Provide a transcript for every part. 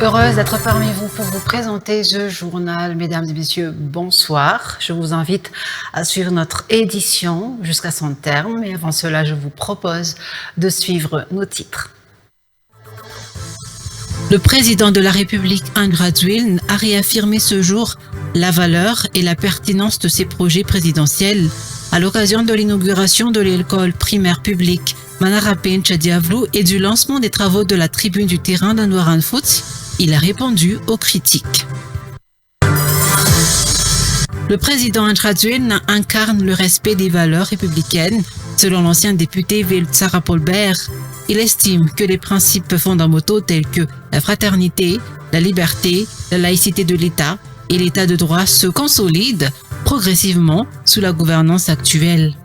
Heureuse d'être parmi vous pour vous présenter ce journal. Mesdames et messieurs, bonsoir. Je vous invite à suivre notre édition jusqu'à son terme. Et avant cela, je vous propose de suivre nos titres. Le président de la République, André Dzuil, a réaffirmé ce jour la valeur et la pertinence de ses projets présidentiels à l'occasion de l'inauguration de l'école primaire publique Manarapen Tchadiavlou et du lancement des travaux de la tribune du terrain d'Andoran Foot. Il a répondu aux critiques. Le président André Dzuil incarne le respect des valeurs républicaines. Selon l'ancien député Velutsara Polbert, il estime que les principes fondamentaux tels que la fraternité, la liberté, la laïcité de l'État et l'État de droit se consolident progressivement sous la gouvernance actuelle.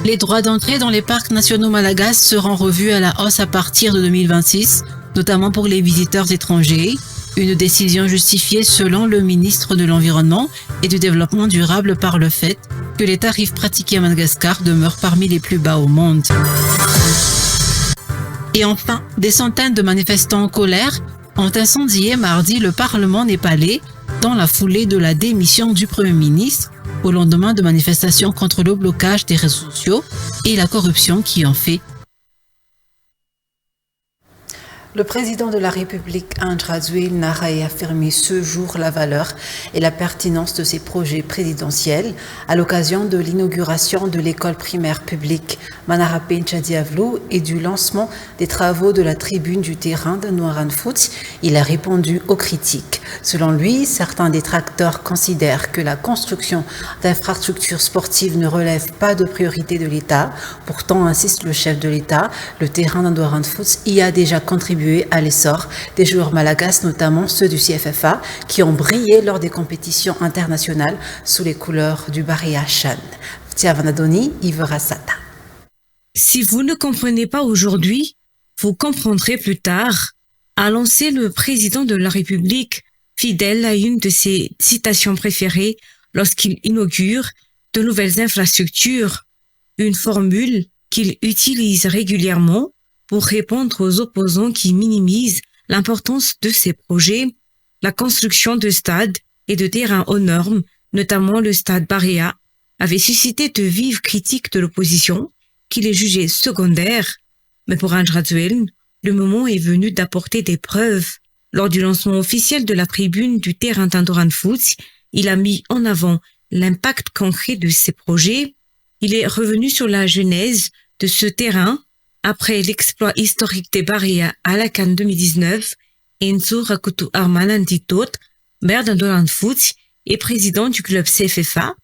Les droits d'entrée dans les parcs nationaux malagasy seront revus à la hausse à partir de 2026, notamment pour les visiteurs étrangers. Une décision justifiée selon le ministre de l'Environnement et du Développement durable par le fait que les tarifs pratiqués à Madagascar demeurent parmi les plus bas au monde. Et enfin, des centaines de manifestants en colère ont incendié mardi le Parlement népalais dans la foulée de la démission du Premier ministre au lendemain de manifestations contre le blocage des réseaux sociaux et la corruption qui en fait. Le président de la République, André Dzuil, a réaffirmé ce jour la valeur et la pertinence de ses projets présidentiels à l'occasion de l'inauguration de l'école primaire publique Manarapen Tchadiavlou et du lancement des travaux de la tribune du terrain d'Andoran Foot. Il a répondu aux critiques. Selon lui, certains détracteurs considèrent que la construction d'infrastructures sportives ne relève pas de priorité de l'État. Pourtant, insiste le chef de l'État, le terrain d'Andoran Foot y a déjà contribué à l'essor des joueurs malagasy, notamment ceux du CFFA, qui ont brillé lors des compétitions internationales sous les couleurs du Barea Chan. Tiavanadoni, Ivera Sata. Si vous ne comprenez pas aujourd'hui, vous comprendrez plus tard, a lancé le président de la République, fidèle à une de ses citations préférées lorsqu'il inaugure de nouvelles infrastructures, une formule qu'il utilise régulièrement pour répondre aux opposants qui minimisent l'importance de ces projets. La construction de stades et de terrains aux normes, notamment le stade Barea, avait suscité de vives critiques de l'opposition, qui les jugeait secondaires. Mais pour André Dzuil, le moment est venu d'apporter des preuves. Lors du lancement officiel de la tribune du terrain d'Andoran Foot, il a mis en avant l'impact concret de ces projets. Il est revenu sur la genèse de ce terrain après l'exploit historique des Barea à la CAN 2019. Enzo Rakutu Armananditot, maire d'Andoran Foot et président du club CFFA,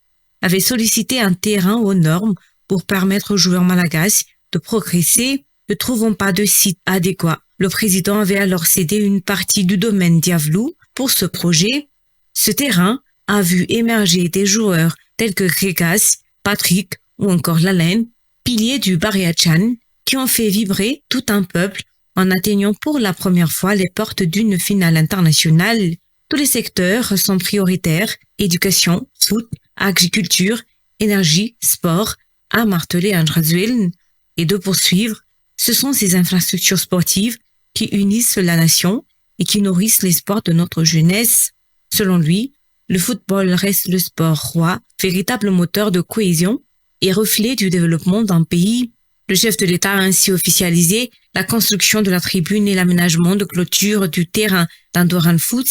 avait sollicité un terrain aux normes pour permettre aux joueurs malagasy de progresser, ne trouvant pas de site adéquat. Le président avait alors cédé une partie du domaine Diavlou pour ce projet. Ce terrain a vu émerger des joueurs tels que Gregas, Patrick ou encore Lalen, piliers du Barea Chan, qui ont fait vibrer tout un peuple en atteignant pour la première fois les portes d'une finale internationale. Tous les secteurs sont prioritaires: éducation, foot, agriculture, énergie, sport, a martelé André Dzuil. Et de poursuivre, ce sont ces infrastructures sportives qui unissent la nation et qui nourrissent l'espoir de notre jeunesse. Selon lui, le football reste le sport roi, véritable moteur de cohésion et reflet du développement d'un pays. Le chef de l'État a ainsi officialisé la construction de la tribune et l'aménagement de clôture du terrain d'Andoran Foot,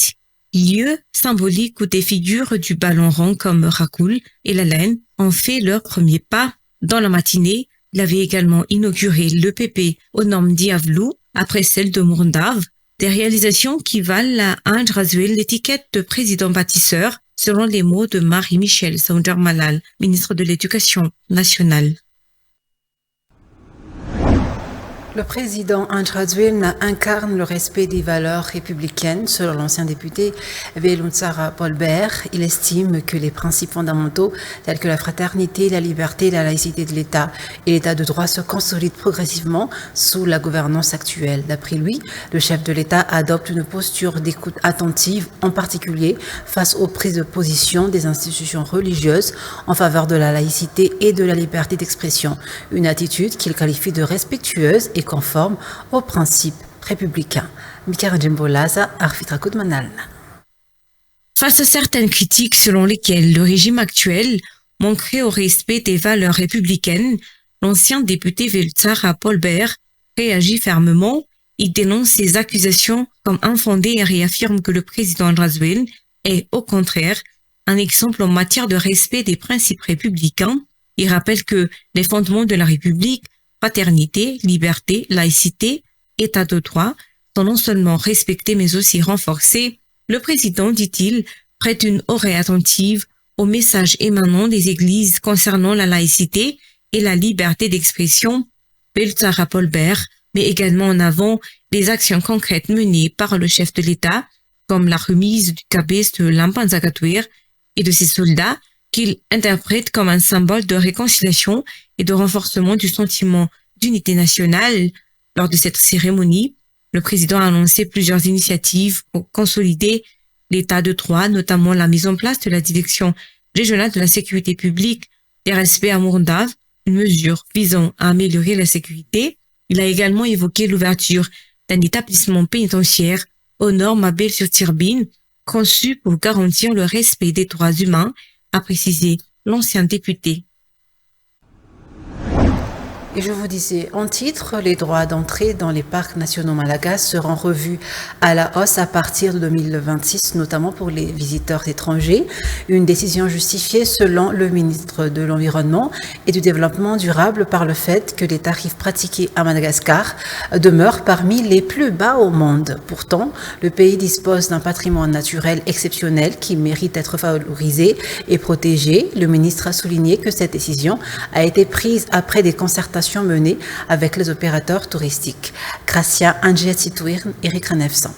lieu symbolique où des figures du ballon rond comme Rakul et Lalen ont fait leur premier pas. Dans la matinée, il avait également inauguré l'EPP aux normes Diavlou, après celle de Mourndave, des réalisations qui valent à André Dzuil l'étiquette de président bâtisseur, selon les mots de Marie-Michel Saoundermalal, ministre de l'Éducation nationale. Le président André Dzuil incarne le respect des valeurs républicaines. Selon l'ancien député Velutsara Polbert, il estime que les principes fondamentaux tels que la fraternité, la liberté, la laïcité de l'État et l'État de droit se consolident progressivement sous la gouvernance actuelle. D'après lui, le chef de l'État adopte une posture d'écoute attentive, en particulier face aux prises de position des institutions religieuses en faveur de la laïcité et de la liberté d'expression. Une attitude qu'il qualifie de respectueuse et conforme aux principes républicain. Mikar Djimbolaza, Arfitra Koudmanalna. Face à certaines critiques selon lesquelles le régime actuel manquerait au respect des valeurs républicaines, l'ancien député Veltsara Polbert réagit fermement. Il dénonce ces accusations comme infondées et réaffirme que le président Andrzej est, au contraire, un exemple en matière de respect des principes républicains. Il rappelle que les fondements de la République, fraternité, liberté, laïcité, état de droit, sont non seulement respectés mais aussi renforcés. Le président, dit-il, prête une oreille attentive aux messages émanant des églises concernant la laïcité et la liberté d'expression. Veltsara Polbert met également en avant des actions concrètes menées par le chef de l'État, comme la remise du cabès de Lampanzakatouir et de ses soldats, qu'il interprète comme un symbole de réconciliation et de renforcement du sentiment d'unité nationale. Lors de cette cérémonie, le président a annoncé plusieurs initiatives pour consolider l'état de droit, notamment la mise en place de la direction régionale de la sécurité publique et respect à Mourndave, une mesure visant à améliorer la sécurité. Il a également évoqué l'ouverture d'un établissement pénitentiaire aux normes à Bel-sur-Tirbine, conçu pour garantir le respect des droits humains, a précisé l'ancien député. Et je vous disais, en titre, les droits d'entrée dans les parcs nationaux malagasy seront revus à la hausse à partir de 2026, notamment pour les visiteurs étrangers. Une décision justifiée selon le ministre de l'Environnement et du Développement durable par le fait que les tarifs pratiqués à Madagascar demeurent parmi les plus bas au monde. Pourtant, le pays dispose d'un patrimoine naturel exceptionnel qui mérite d'être valorisé et protégé. Le ministre a souligné que cette décision a été prise après des concertations menées avec les opérateurs touristiques. Gracia Angiatitouirn, Eric Renefsan.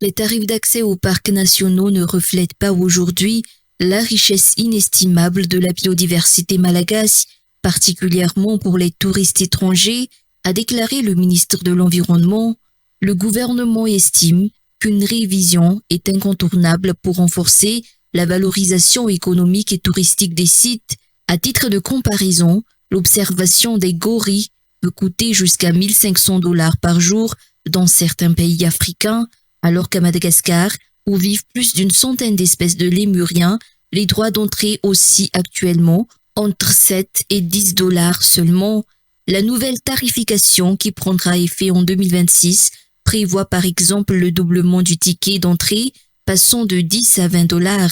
Les tarifs d'accès aux parcs nationaux ne reflètent pas aujourd'hui la richesse inestimable de la biodiversité malagasy, particulièrement pour les touristes étrangers, a déclaré le ministre de l'Environnement. Le gouvernement estime qu'une révision est incontournable pour renforcer la valorisation économique et touristique des sites. À titre de comparaison, l'observation des gorilles peut coûter jusqu'à $1 500 par jour dans certains pays africains, alors qu'à Madagascar, où vivent plus d'une centaine d'espèces de lémuriens, les droits d'entrée oscillent actuellement entre 7 et $10 seulement. La nouvelle tarification qui prendra effet en 2026 prévoit par exemple le doublement du ticket d'entrée, passant de 10 à $20.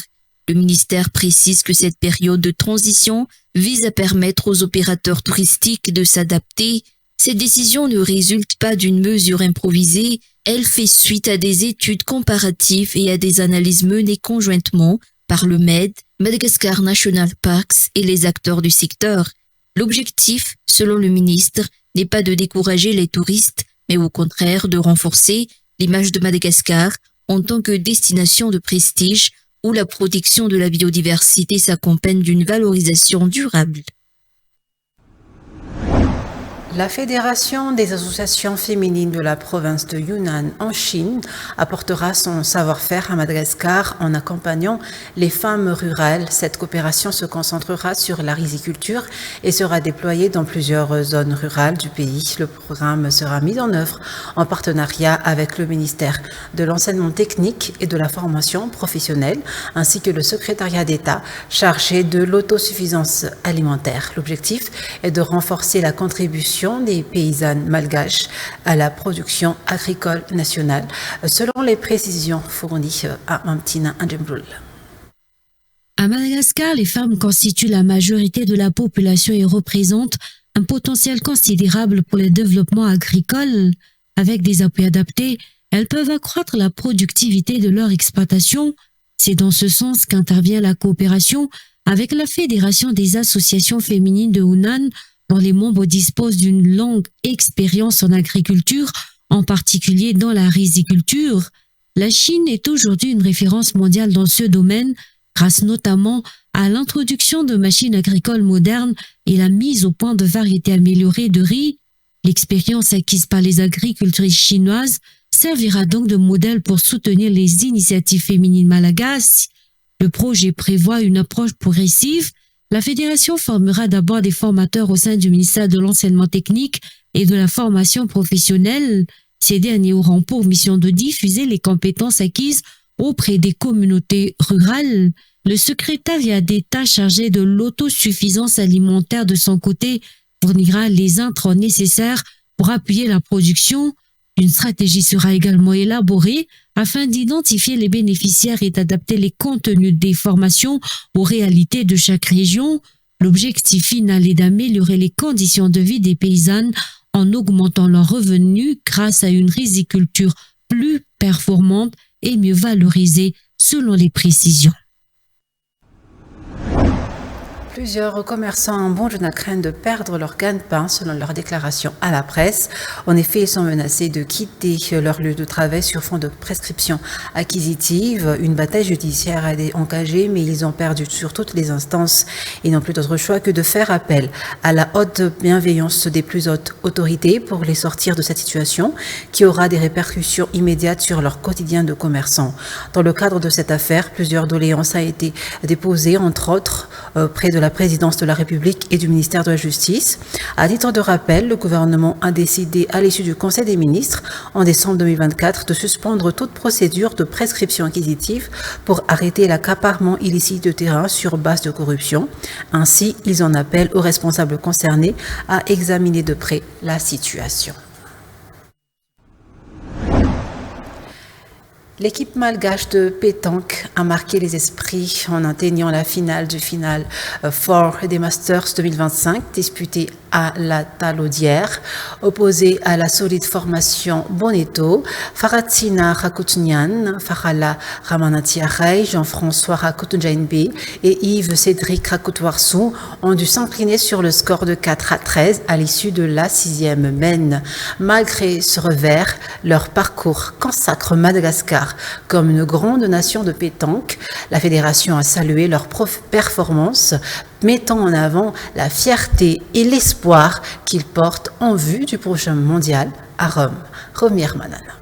Le ministère précise que cette période de transition vise à permettre aux opérateurs touristiques de s'adapter. Cette décision ne résulte pas d'une mesure improvisée, elle fait suite à des études comparatives et à des analyses menées conjointement par le MED, Madagascar National Parks et les acteurs du secteur. L'objectif, selon le ministre, n'est pas de décourager les touristes, mais au contraire de renforcer l'image de Madagascar en tant que destination de prestige où la protection de la biodiversité s'accompagne d'une valorisation durable. La Fédération des associations féminines de la province de Yunnan en Chine apportera son savoir-faire à Madagascar en accompagnant les femmes rurales. Cette coopération se concentrera sur la riziculture et sera déployée dans plusieurs zones rurales du pays. Le programme sera mis en œuvre en partenariat avec le ministère de l'enseignement technique et de la formation professionnelle ainsi que le secrétariat d'État chargé de l'autosuffisance alimentaire. L'objectif est de renforcer la contribution des paysannes malgaches à la production agricole nationale, selon les précisions fournies à Mamtina Andjembrul. À Madagascar, les femmes constituent la majorité de la population et représentent un potentiel considérable pour le développement agricole. Avec des appuis adaptés, elles peuvent accroître la productivité de leur exploitation. C'est dans ce sens qu'intervient la coopération avec la Fédération des associations féminines de Yunnan, dont les membres disposent d'une longue expérience en agriculture, en particulier dans la riziculture. La Chine est aujourd'hui une référence mondiale dans ce domaine, grâce notamment à l'introduction de machines agricoles modernes et la mise au point de variétés améliorées de riz. L'expérience acquise par les agricultrices chinoises servira donc de modèle pour soutenir les initiatives féminines malagasy. Le projet prévoit une approche progressive. La fédération formera d'abord des formateurs au sein du ministère de l'enseignement technique et de la formation professionnelle. Ces derniers auront pour mission de diffuser les compétences acquises auprès des communautés rurales. Le secrétariat d'État chargé de l'autosuffisance alimentaire de son côté fournira les intrants nécessaires pour appuyer la production. Une stratégie sera également élaborée afin d'identifier les bénéficiaires et d'adapter les contenus des formations aux réalités de chaque région. L'objectif final est d'améliorer les conditions de vie des paysannes en augmentant leurs revenus grâce à une riziculture plus performante et mieux valorisée selon les précisions. Plusieurs commerçants en Bonjona craignent de perdre leur gagne-pain selon leur déclaration à la presse. En effet, ils sont menacés de quitter leur lieu de travail sur fond de prescription acquisitive. Une bataille judiciaire a été engagée, mais ils ont perdu sur toutes les instances et n'ont plus d'autre choix que de faire appel à la haute bienveillance des plus hautes autorités pour les sortir de cette situation qui aura des répercussions immédiates sur leur quotidien de commerçants. Dans le cadre de cette affaire, plusieurs doléances ont été déposées, entre autres, près de la présidence de la République et du ministère de la Justice. À titre de rappel, le gouvernement a décidé à l'issue du Conseil des ministres en décembre 2024 de suspendre toute procédure de prescription acquisitive pour arrêter l'accaparement illicite de terrain sur base de corruption. Ainsi, ils en appellent aux responsables concernés à examiner de près la situation. L'équipe malgache de pétanque a marqué les esprits en atteignant la finale du final 4 des Masters 2025 disputée à la Talaudière. Opposé à la solide formation Bonetto, Faratsina Rakutunian, Farala Ramanatiaray, Jean-François Rakutunjainbe et Yves-Cédric Rakutwarsou ont dû s'incliner sur le score de 4-13 à l'issue de la 6e mène. Malgré ce revers, leur parcours consacre Madagascar comme une grande nation de pétanque. La fédération a salué leur performance, mettant en avant la fierté et l'espoir qu'ils portent en vue du prochain mondial à Rome. Romière Manana.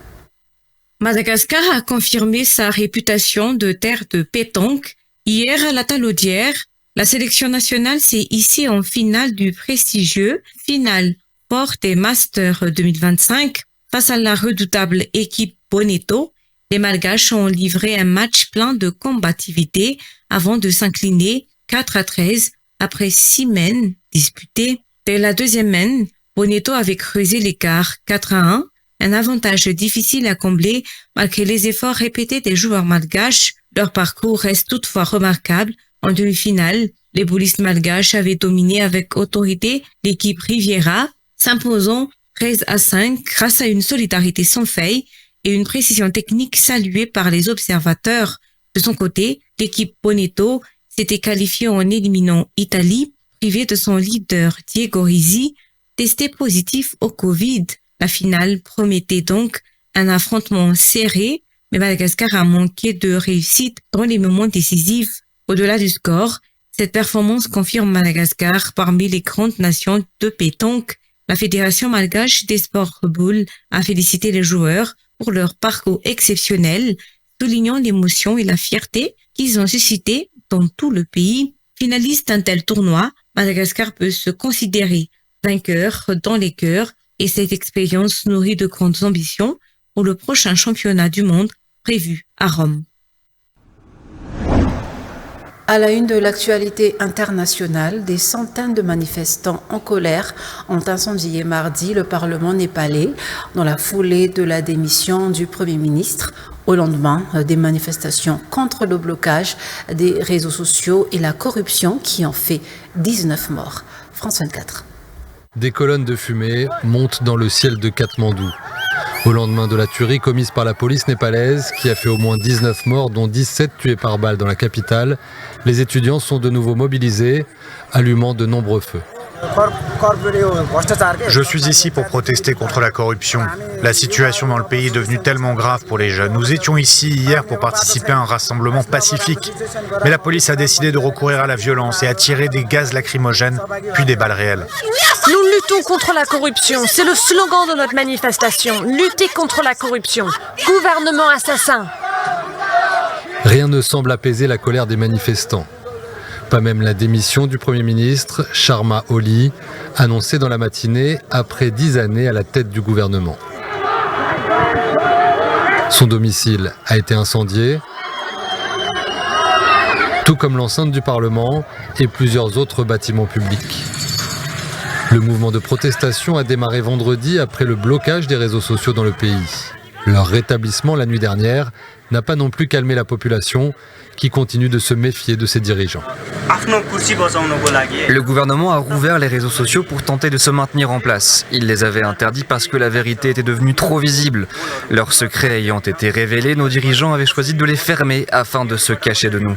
Madagascar a confirmé sa réputation de terre de pétanque. Hier à la Talaudière, la sélection nationale s'est hissée en finale du prestigieux Final 4 des Masters 2025 face à la redoutable équipe Bonetto. Les Malgaches ont livré un match plein de combativité avant de s'incliner 4-13 après 6 mènes disputées. Dès la deuxième mène, Bonetto avait creusé l'écart 4-1, un avantage difficile à combler malgré les efforts répétés des joueurs malgaches. Leur parcours reste toutefois remarquable. En demi-finale, les boulistes malgaches avaient dominé avec autorité l'équipe Riviera, s'imposant 13-5 grâce à une solidarité sans faille et une précision technique saluée par les observateurs. De son côté, l'équipe Bonetto s'était qualifiée en éliminant Italie, privée de son leader Diego Rizzi, testé positif au Covid. La finale promettait donc un affrontement serré, mais Madagascar a manqué de réussite dans les moments décisifs. Au-delà du score, cette performance confirme Madagascar parmi les grandes nations de pétanque. La Fédération malgache des sports boules a félicité les joueurs pour leur parcours exceptionnel, soulignant l'émotion et la fierté qu'ils ont suscité dans tout le pays. Finaliste d'un tel tournoi, Madagascar peut se considérer vainqueur dans les cœurs et cette expérience nourrit de grandes ambitions pour le prochain championnat du monde prévu à Rome. À la une de l'actualité internationale, des centaines de manifestants en colère ont incendié mardi le Parlement népalais dans la foulée de la démission du Premier ministre au lendemain des manifestations contre le blocage des réseaux sociaux et la corruption qui ont fait 19 morts. France 24. Des colonnes de fumée montent dans le ciel de Katmandou. Au lendemain de la tuerie commise par la police népalaise, qui a fait au moins 19 morts, dont 17 tués par balle dans la capitale, les étudiants sont de nouveau mobilisés, allumant de nombreux feux. Je suis ici pour protester contre la corruption. La situation dans le pays est devenue tellement grave pour les jeunes. Nous étions ici hier pour participer à un rassemblement pacifique. Mais la police a décidé de recourir à la violence et à tirer des gaz lacrymogènes, puis des balles réelles. Nous luttons contre la corruption. C'est le slogan de notre manifestation. Lutter contre la corruption. Gouvernement assassin. Rien ne semble apaiser la colère des manifestants. Pas même la démission du Premier ministre, Sharma Oli, annoncée dans la matinée après 10 années à la tête du gouvernement. Son domicile a été incendié, tout comme l'enceinte du Parlement et plusieurs autres bâtiments publics. Le mouvement de protestation a démarré vendredi après le blocage des réseaux sociaux dans le pays. Leur rétablissement la nuit dernière n'a pas non plus calmé la population qui continue de se méfier de ses dirigeants. Le gouvernement a rouvert les réseaux sociaux pour tenter de se maintenir en place. Il les avait interdits parce que la vérité était devenue trop visible. Leurs secrets ayant été révélés, nos dirigeants avaient choisi de les fermer afin de se cacher de nous.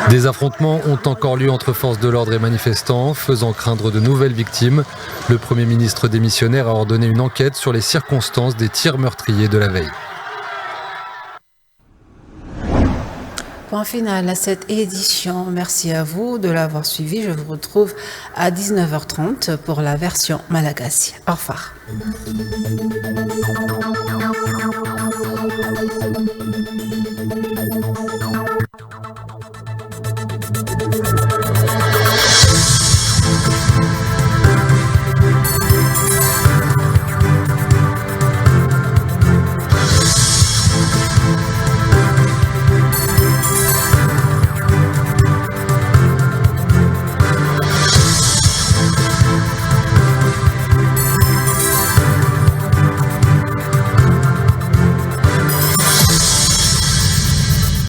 Des affrontements ont encore lieu entre forces de l'ordre et manifestants, faisant craindre de nouvelles victimes. Le Premier ministre démissionnaire a ordonné une enquête sur les circonstances des tirs meurtriers de la veille. Point final à cette édition. Merci à vous de l'avoir suivi. Je vous retrouve à 19h30 pour la version malagasy. Au revoir.